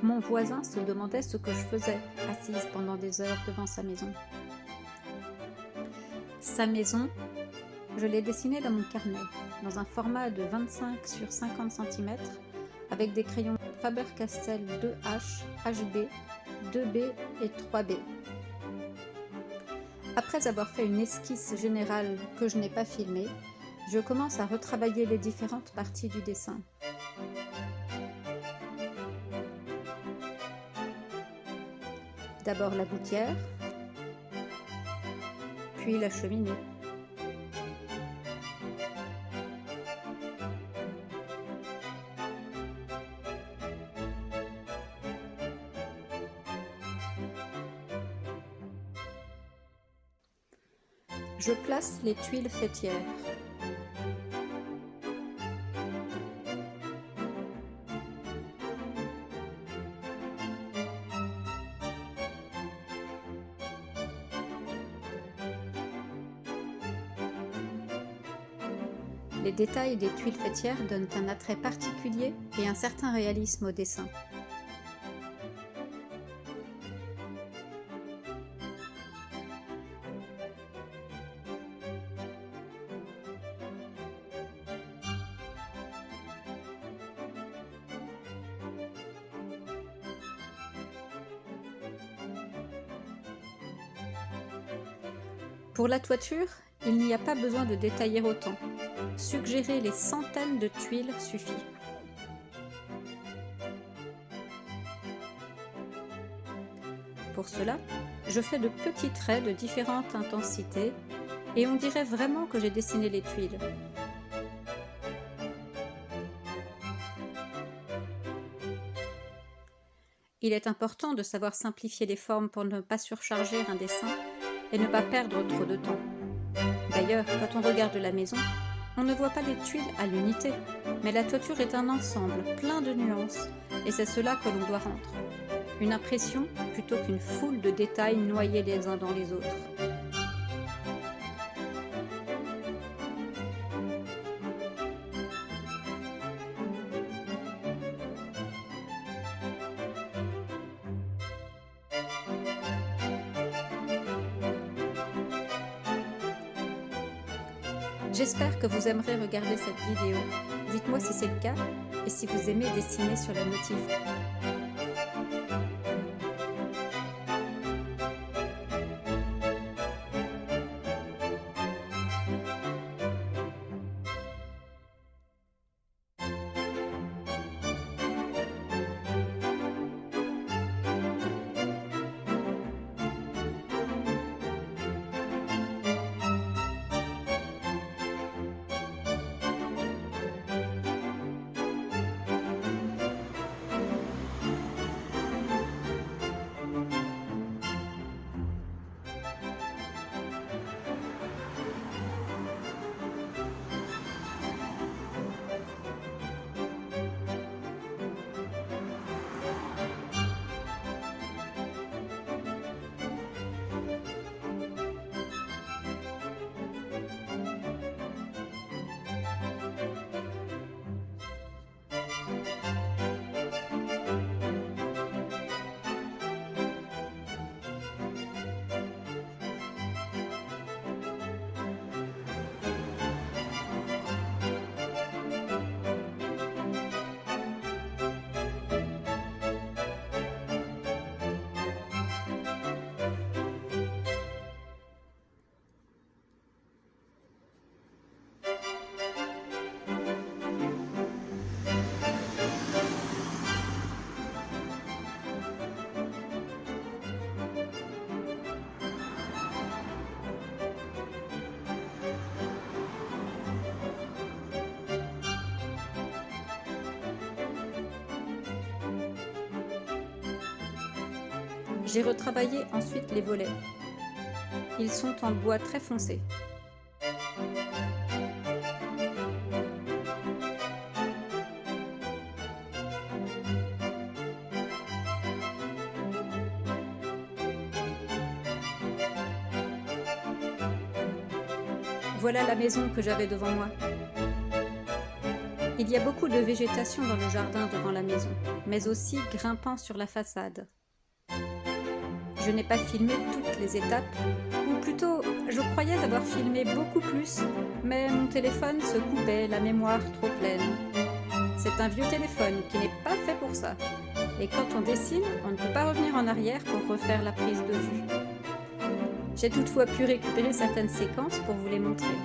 Mon voisin se demandait ce que je faisais, assise pendant des heures devant sa maison. Sa maison, je l'ai dessinée dans mon carnet, dans un format de 25 sur 50 cm, avec des crayons Faber-Castell 2H, HB, 2B et 3B. Après avoir fait une esquisse générale que je n'ai pas filmée, je commence à retravailler les différentes parties du dessin. D'abord la gouttière, puis la cheminée. Je place les tuiles faîtières. Les détails des tuiles faîtières donnent un attrait particulier et un certain réalisme au dessin. Pour la toiture, il n'y a pas besoin de détailler autant. Suggérer les centaines de tuiles suffit. Pour cela, je fais de petits traits de différentes intensités et on dirait vraiment que j'ai dessiné les tuiles. Il est important de savoir simplifier les formes pour ne pas surcharger un dessin et ne pas perdre trop de temps. D'ailleurs, quand on regarde la maison, on ne voit pas les tuiles à l'unité, mais la toiture est un ensemble plein de nuances, et c'est cela que l'on doit rendre. Une impression plutôt qu'une foule de détails noyés les uns dans les autres. J'espère que vous aimerez regarder cette vidéo. Dites-moi si c'est le cas et si vous aimez dessiner sur le motif. J'ai retravaillé ensuite les volets. Ils sont en bois très foncé. Voilà la maison que j'avais devant moi. Il y a beaucoup de végétation dans le jardin devant la maison, mais aussi grimpant sur la façade. Je n'ai pas filmé toutes les étapes, ou plutôt, je croyais avoir filmé beaucoup plus, mais mon téléphone se coupait, la mémoire trop pleine. C'est un vieux téléphone qui n'est pas fait pour ça. Et quand on dessine, on ne peut pas revenir en arrière pour refaire la prise de vue. J'ai toutefois pu récupérer certaines séquences pour vous les montrer.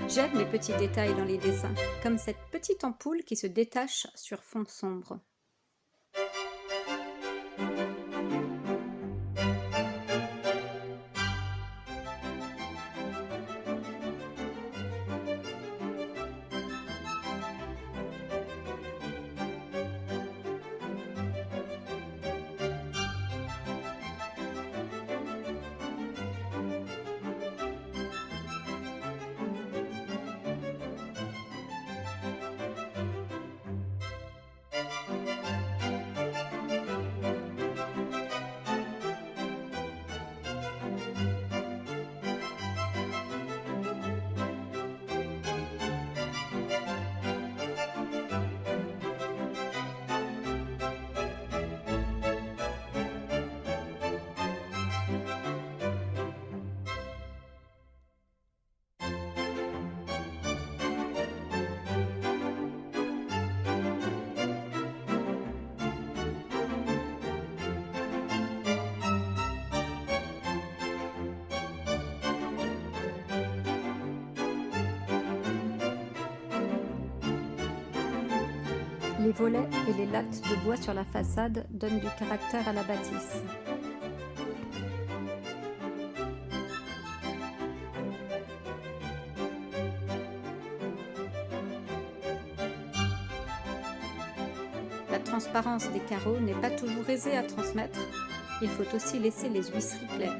J'aime les petits détails dans les dessins, comme cette petite ampoule qui se détache sur fond sombre. Les volets et les lattes de bois sur la façade donnent du caractère à la bâtisse. La transparence des carreaux n'est pas toujours aisée à transmettre, il faut aussi laisser les huisseries claires.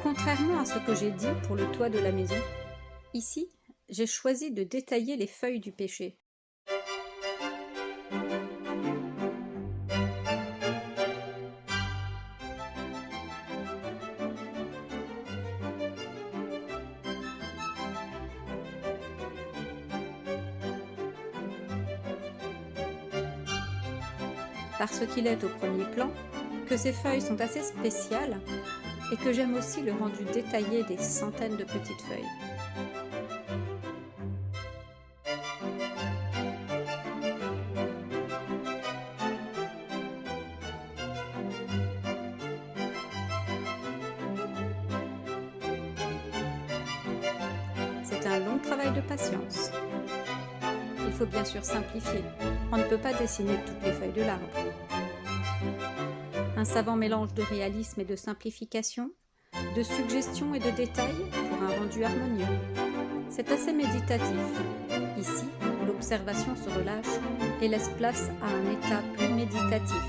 Contrairement à ce que j'ai dit pour le toit de la maison, ici, j'ai choisi de détailler les feuilles du pêcher. Parce qu'il est au premier plan, que ces feuilles sont assez spéciales et que j'aime aussi le rendu détaillé des centaines de petites feuilles. C'est un long travail de patience. Il faut bien sûr simplifier. On ne peut pas dessiner toutes les feuilles de l'arbre. Un savant mélange de réalisme et de simplification, de suggestions et de détails pour un rendu harmonieux. C'est assez méditatif. Ici, l'observation se relâche et laisse place à un état plus méditatif.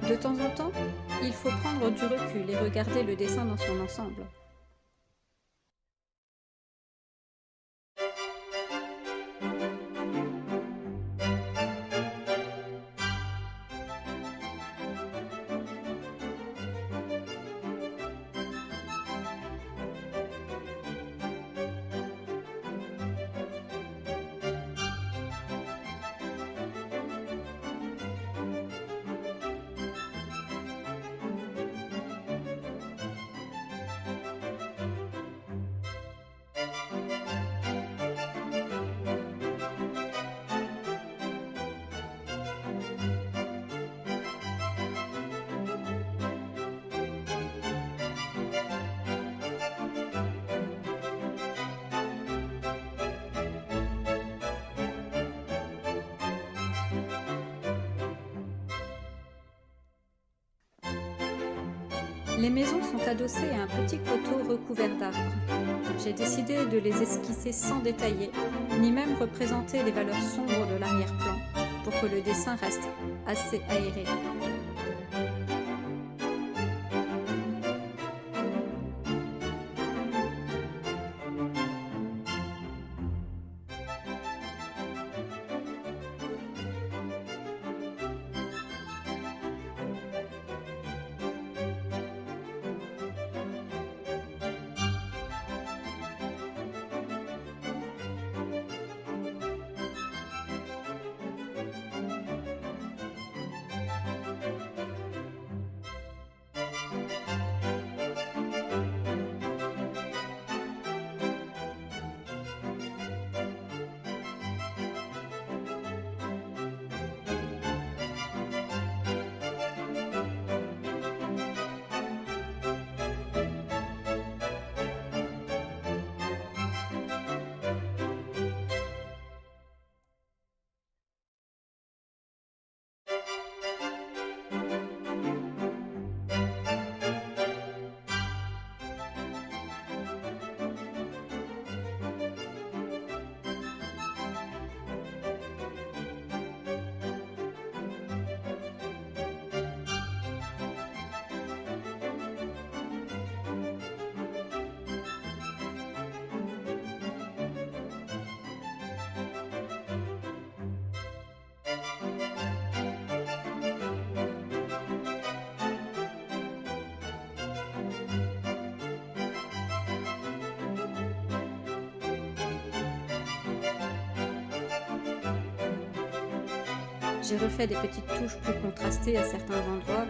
De temps en temps, il faut prendre du recul et regarder le dessin dans son ensemble. Les maisons sont adossées à un petit coteau recouvert d'arbres. J'ai décidé de les esquisser sans détailler, ni même représenter les valeurs sombres de l'arrière-plan, pour que le dessin reste assez aéré. J'ai refait des petites touches plus contrastées à certains endroits,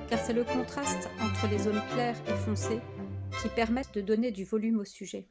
car c'est le contraste entre les zones claires et foncées qui permettent de donner du volume au sujet.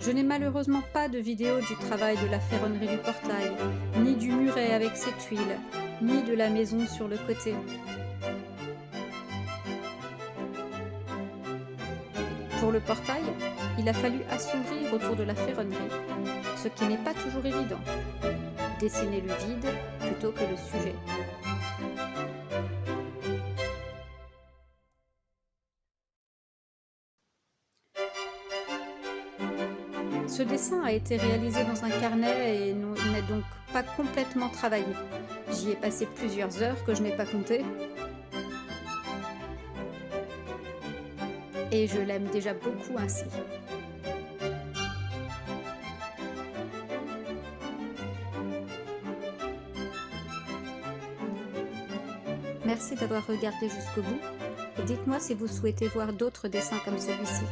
Je n'ai malheureusement pas de vidéo du travail de la ferronnerie du portail, ni du muret avec ses tuiles, ni de la maison sur le côté. Pour le portail, il a fallu assombrir autour de la ferronnerie, ce qui n'est pas toujours évident. Dessiner le vide plutôt que le sujet. Ce dessin a été réalisé dans un carnet et n'est donc pas complètement travaillé. J'y ai passé plusieurs heures que je n'ai pas comptées. Et je l'aime déjà beaucoup ainsi. Merci d'avoir regardé jusqu'au bout et dites-moi si vous souhaitez voir d'autres dessins comme celui-ci.